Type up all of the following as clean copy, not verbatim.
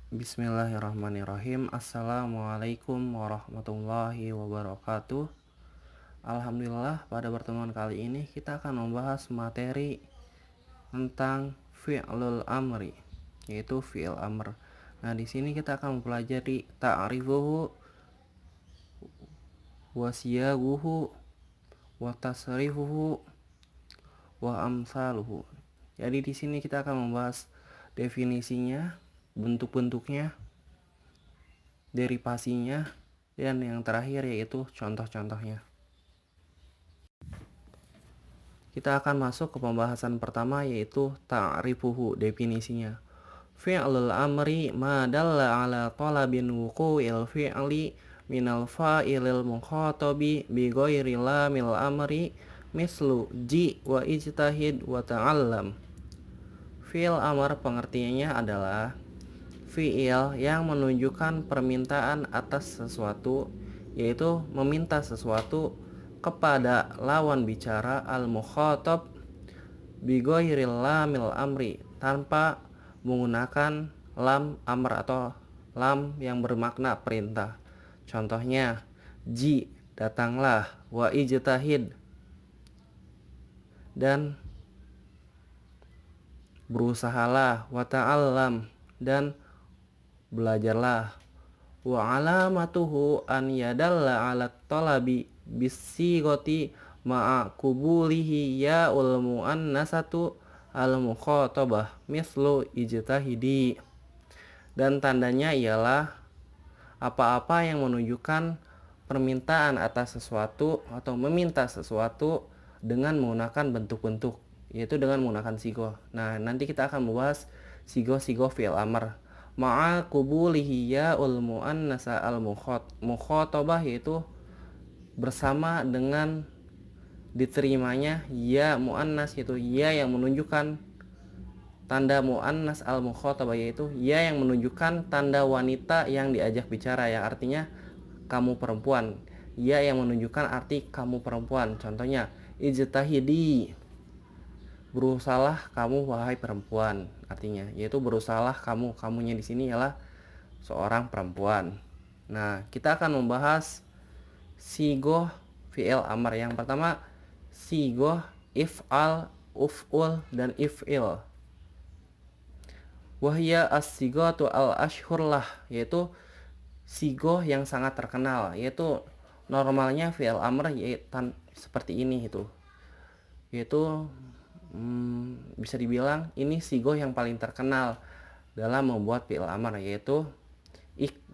Bismillahirrahmanirrahim. Assalamualaikum warahmatullahi wabarakatuh. Alhamdulillah, pada pertemuan kali ini kita akan membahas materi tentang fi'lul amri, yaitu fi'il amr. Nah, di sini kita akan mempelajari ta'rifuhu wa siyaguhu wa tasrifuhu wa amsaluhu. Jadi di sini kita akan membahas definisinya, bentuk-bentuknya, derivasinya, dan yang terakhir yaitu contoh-contohnya. Kita akan masuk ke pembahasan pertama, yaitu ta'rifuhu, definisinya. Fi'lul amri ma dalla ala talabin wuqu'il fi'li minal fa'ilil mukhatabi bi ghairi lamil amri mislu ji wa ijtahid wa ta'allam. Fi'il amr pengertiannya adalah fi'il yang menunjukkan permintaan atas sesuatu, yaitu meminta sesuatu kepada lawan bicara al-mukhatab bi ghairil lamil amri, tanpa menggunakan lam amr atau lam yang bermakna perintah. Contohnya, ji, datanglah, wa ijtahid, dan berusahalah, wa ta'allam, dan belajarlah. Wa alamatuhu an yadalla ala talabi bisigoti ma'a kubulihi ya ul muannasatu al mukhatabah mislu ijtahidi. Dan tandanya ialah apa-apa yang menunjukkan permintaan atas sesuatu atau meminta sesuatu dengan menggunakan bentuk-bentuk, yaitu dengan menggunakan sigo. Nah, nanti kita akan membahas sigo-sigo fi'il amr. Ma'a kubulihi ya ul muannasa al mukhatabah, yaitu bersama dengan diterimanya ya muannas, yaitu ya yang menunjukkan tanda muannas al mukhatabah, yaitu ya yang menunjukkan tanda wanita yang diajak bicara, yang artinya kamu perempuan. Ya yang menunjukkan arti kamu perempuan. Contohnya, ijtahidi, berusahalah kamu wahai perempuan, artinya yaitu berusahalah kamu, kamunya di sini ialah seorang perempuan. Nah, kita akan membahas sigoh fi'il amr. Yang pertama, sigoh if'al, uf'ul, dan if'il. Wahya as-sigatu al-ashhur lah, yaitu sigoh yang sangat terkenal, yaitu normalnya fi'il amr yaitu seperti ini, yaitu bisa dibilang ini sigoh yang paling terkenal dalam membuat fi'il amr, yaitu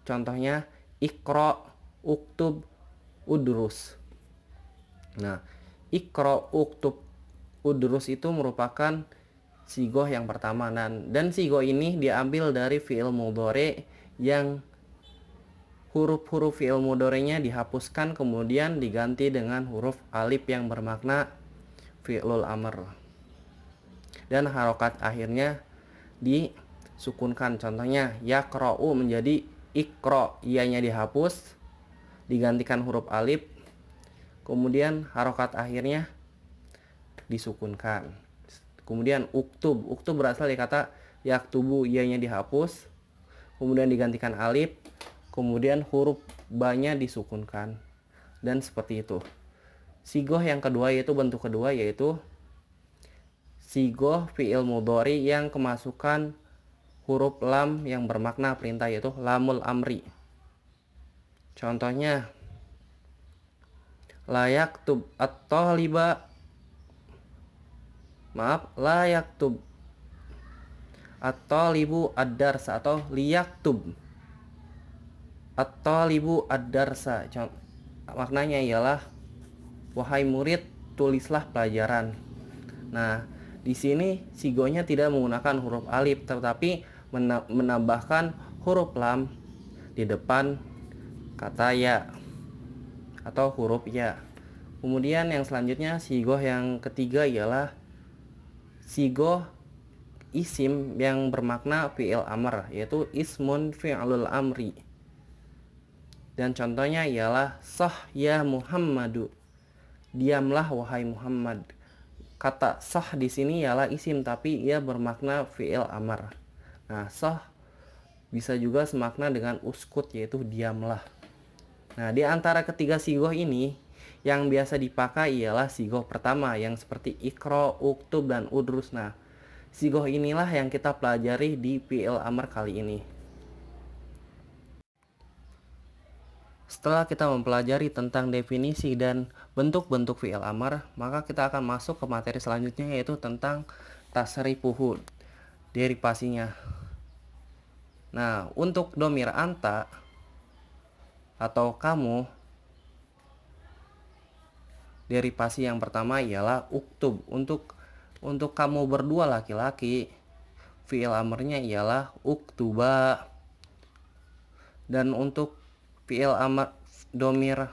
contohnya ikro, uktub, udrus. Nah, ikro, uktub, udrus itu merupakan sigoh yang pertama, dan sigoh ini diambil dari fi'il mudhari yang huruf-huruf fi'il mudhari'nya dihapuskan kemudian diganti dengan huruf alif yang bermakna fi'lul amr, dan harokat akhirnya disukunkan. Contohnya, yaqra'u menjadi ikro, ianya dihapus digantikan huruf alif, kemudian harokat akhirnya disukunkan. Kemudian uktub, uktub berasal dari kata yaktubu, ianya dihapus kemudian digantikan alif, kemudian huruf ba-nya disukunkan, dan seperti itu. Sigoh yang kedua, yaitu bentuk kedua, yaitu sigoh fi'il mudhari yang kemasukan huruf lam yang bermakna perintah, yaitu lamul amri. Contohnya, la yaktub at-taliba, la yaktub at-talibu ad-darsa, atau liyaktub at-talibu ad-darsa. Maknanya ialah wahai murid, tulislah pelajaran. Nah, di sini sigonya tidak menggunakan huruf alif, tetapi menambahkan huruf lam di depan kata ya atau huruf ya. Kemudian yang selanjutnya, sigoh yang ketiga ialah sigoh isim yang bermakna fi'il amr, yaitu ismun fi'lul amri. Dan contohnya ialah sah ya Muhammadu, diamlah wahai Muhammad. Kata sah di sini ialah isim tapi ia bermakna fi'il amr. Nah, sah bisa juga semakna dengan uskut, yaitu diamlah. Nah, di antara ketiga sigoh ini, yang biasa dipakai ialah sigoh pertama yang seperti ikro, uktub, dan udrus. Nah, sigoh inilah yang kita pelajari di fi'il amr kali ini. Setelah kita mempelajari tentang definisi dan bentuk-bentuk fi'il amr, maka kita akan masuk ke materi selanjutnya, yaitu tentang tasrifuhu, derivasinya. Nah, untuk domir anta atau kamu, derivasi yang pertama ialah uktub. Untuk kamu berdua laki-laki, fi'il amrnya ialah uktuba. Dan untuk fi'il amr domir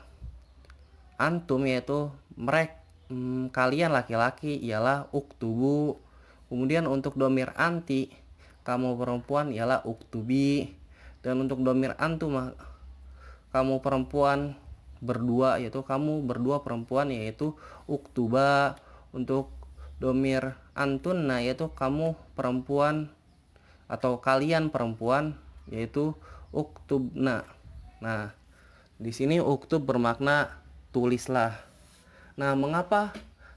antum, yaitu kalian laki-laki, ialah uktubu. Kemudian untuk domir anti, kamu perempuan, ialah uktubi. Dan untuk domir antum, kamu perempuan berdua, yaitu kamu berdua perempuan, yaitu uktuba. Untuk domir antunna, yaitu kamu perempuan atau kalian perempuan, yaitu uktubna. Nah, di sini uktub bermakna tulislah. Nah, mengapa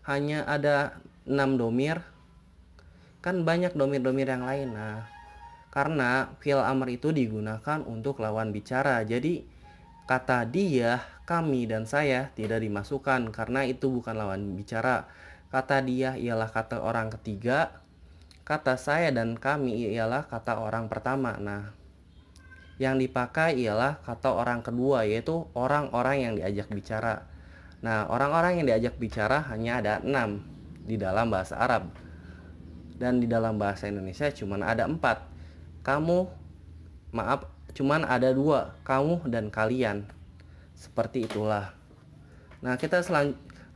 hanya ada 6 domir? Kan banyak domir-domir yang lain. Nah, karena fi'il amr itu digunakan untuk lawan bicara. Jadi kata dia, kami, dan saya tidak dimasukkan karena itu bukan lawan bicara. Kata dia ialah kata orang ketiga, kata saya dan kami ialah kata orang pertama. Nah, yang dipakai ialah kata orang kedua, yaitu orang-orang yang diajak bicara. Nah, orang-orang yang diajak bicara hanya ada 6 di dalam bahasa Arab. Dan di dalam bahasa Indonesia cuman ada 4. Cuman ada 2, kamu dan kalian. Seperti itulah. Nah, kita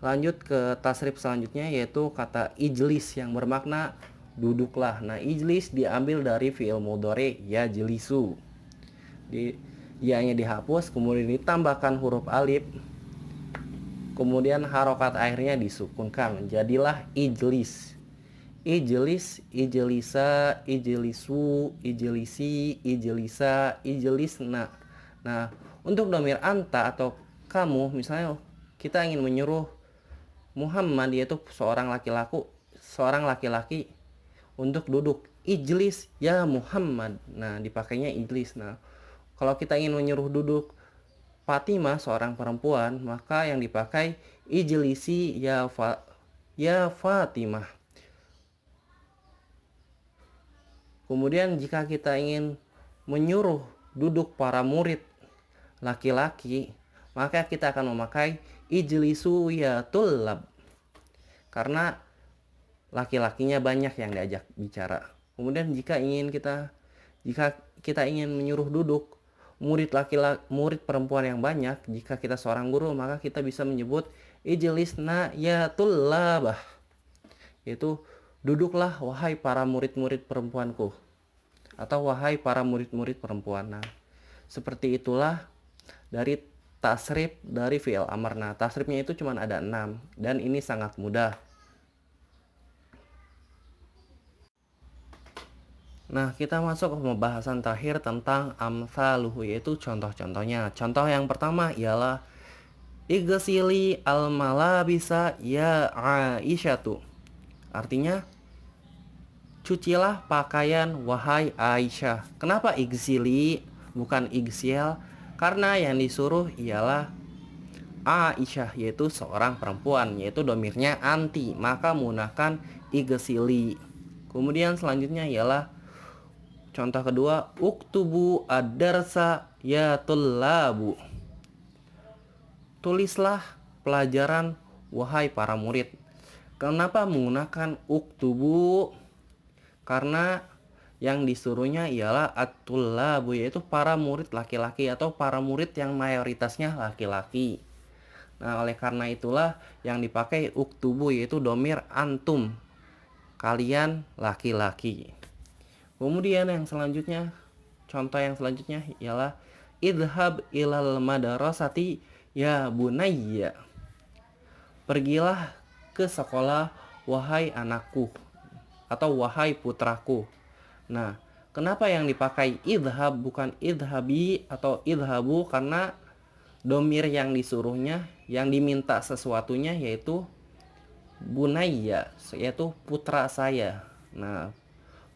lanjut ke tasrif selanjutnya, yaitu kata ijlis yang bermakna duduklah. Nah, ijlis diambil dari fi'il mudhari yajlisu. Ia-nya dihapus, kemudian ditambahkan huruf alif, kemudian harokat akhirnya disukunkan, menjadilah ijlis. Ijlis, ijlisa, ijlisu, ijlisi, ijlisa, ijlisna. Nah, untuk domir anta atau kamu, misalnya kita ingin menyuruh Muhammad, yaitu seorang laki-laki untuk duduk, ijlis ya Muhammad. Nah, dipakainya ijlis. Nah, kalau kita ingin menyuruh duduk Fatimah, seorang perempuan, maka yang dipakai ijlisi ya Fatimah. Kemudian jika kita ingin menyuruh duduk para murid laki-laki, maka kita akan memakai ijlisu ya tullab, karena laki-lakinya banyak yang diajak bicara. Kemudian jika kita ingin menyuruh duduk murid perempuan yang banyak, jika kita seorang guru, maka kita bisa menyebut ijlisna ya tullabah, yaitu duduklah wahai para murid-murid perempuanku, atau wahai para murid-murid perempuan. Nah, seperti itulah dari tasrif dari fi'il amr. Nah, tasrifnya itu cuma ada 6 dan ini sangat mudah. Nah, kita masuk ke pembahasan terakhir tentang amsaluhu, yaitu contoh-contohnya. Contoh yang pertama ialah igsili al-malabisa ya Aisyatu. Artinya, cucilah pakaian wahai Aisyah. Kenapa igsili bukan igsiel? Karena yang disuruh ialah Aisyah, yaitu seorang perempuan, yaitu domirnya anti, maka menggunakan igsili. Kemudian selanjutnya ialah contoh kedua, uktubu ad-darsa ya tullabu. Tulislah pelajaran wahai para murid. Kenapa menggunakan uktubu? Karena yang disuruhnya ialah at-tullabu, yaitu para murid laki-laki atau para murid yang mayoritasnya laki-laki. Nah, oleh karena itulah yang dipakai uktubu, yaitu domir antum, kalian laki-laki. Kemudian yang selanjutnya, contoh yang selanjutnya ialah idhab ilal madarasati ya bunayya. Pergilah ke sekolah wahai anakku, atau wahai putraku. Nah, Kenapa yang dipakai idhab bukan idhabi atau idhabu? Karena domir yang disuruhnya, yang diminta sesuatunya yaitu bunayya, yaitu putra saya. Nah,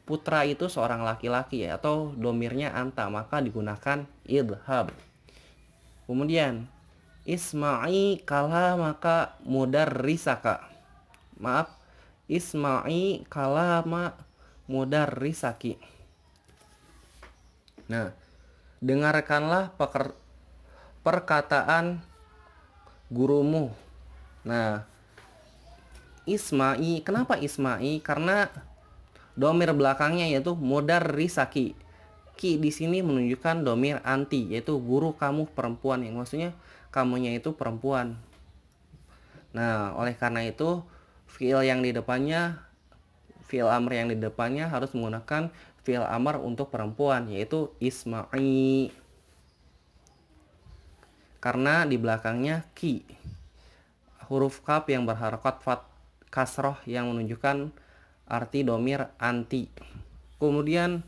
putra itu seorang laki-laki ya, atau domirnya anta, maka digunakan idhab. Kemudian isma'i kalamaka mudarrisaka. Maaf, isma'i kalama mudarrisaki. Nah, dengarkanlah perkataan gurumu. Nah, isma'i, kenapa isma'i? Karena domir belakangnya yaitu mudarrisaki. Ki di sini menunjukkan domir anti, yaitu guru kamu perempuan, yang maksudnya kamunya itu perempuan. Nah, oleh karena itu fiil amr yang di depannya harus menggunakan fiil amr untuk perempuan, yaitu isma'i. Karena di belakangnya ki, huruf kaf yang berharokat kasroh yang menunjukkan arti domir anti. Kemudian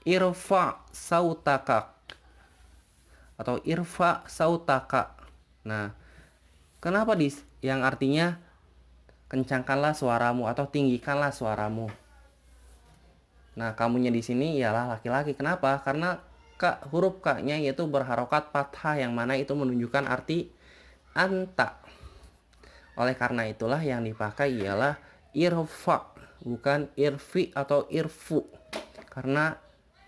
irfa sautaka atau irfa sautaka. Nah, kenapa yang artinya kencangkanlah suaramu atau tinggikanlah suaramu? Nah, kamunya di sini ialah laki-laki. Kenapa? Karena huruf K-nya yaitu berharokat fathah, yang mana itu menunjukkan arti anta. Oleh karena itulah yang dipakai ialah irfa, bukan irfi atau irfu. Karena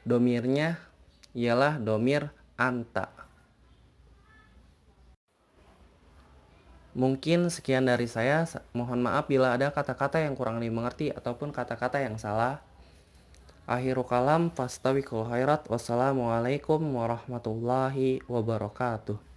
domirnya ialah domir anta. Mungkin sekian dari saya. Mohon maaf bila ada kata-kata yang kurang dimengerti ataupun kata-kata yang salah. Akhiru kalam fastabiqul khairat. Wassalamualaikum warahmatullahi wabarakatuh.